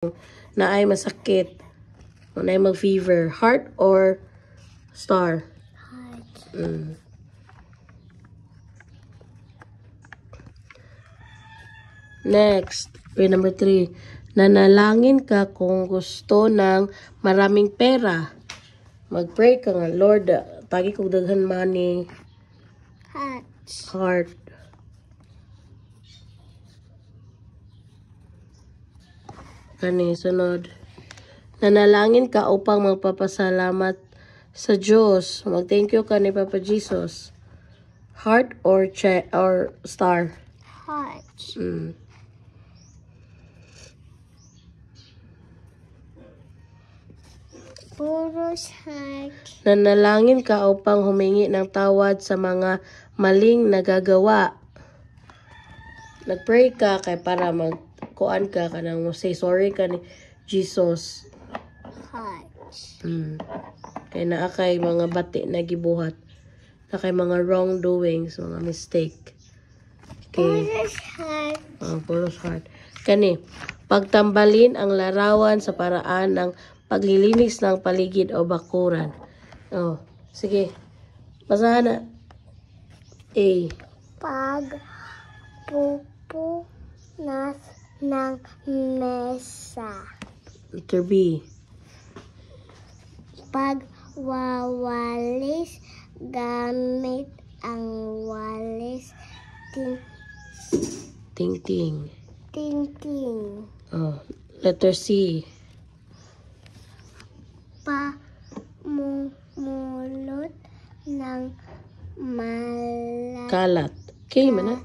na ay masakit. O na ay mag-fever. Heart or star? Heart. Next, number 3. Nanalangin ka kung gusto ng maraming pera. Mag-pray ka nga, Lord, pagi kong daghan money. Heart. Kani, sunod. Nanalangin ka upang magpapasalamat sa Diyos. Mag-thank you ka ni Papa Jesus. Heart or star? Heart. Puro heart. Nanalangin ka upang humingi ng tawad sa mga maling nagagawa. Nag-pray ka kay para magkuan ka kanang say sorry ka ni Jesus. Heart. Kay naa kay mga bati na gibuhat. Na kay mga wrongdoings, mga mistake. Okay. Puro heart. Puro heart. Kani, pagtambalin ang larawan sa paraan ng paglilinis ng paligid o bakuran. Sige. Basahan na. A. Pagpupunas ng mesa. Letter B. Pagwawalis gamit ang walis. Ting-ting. Tingting. Letter C. Pamumulot ng Kalat. Okay, man na.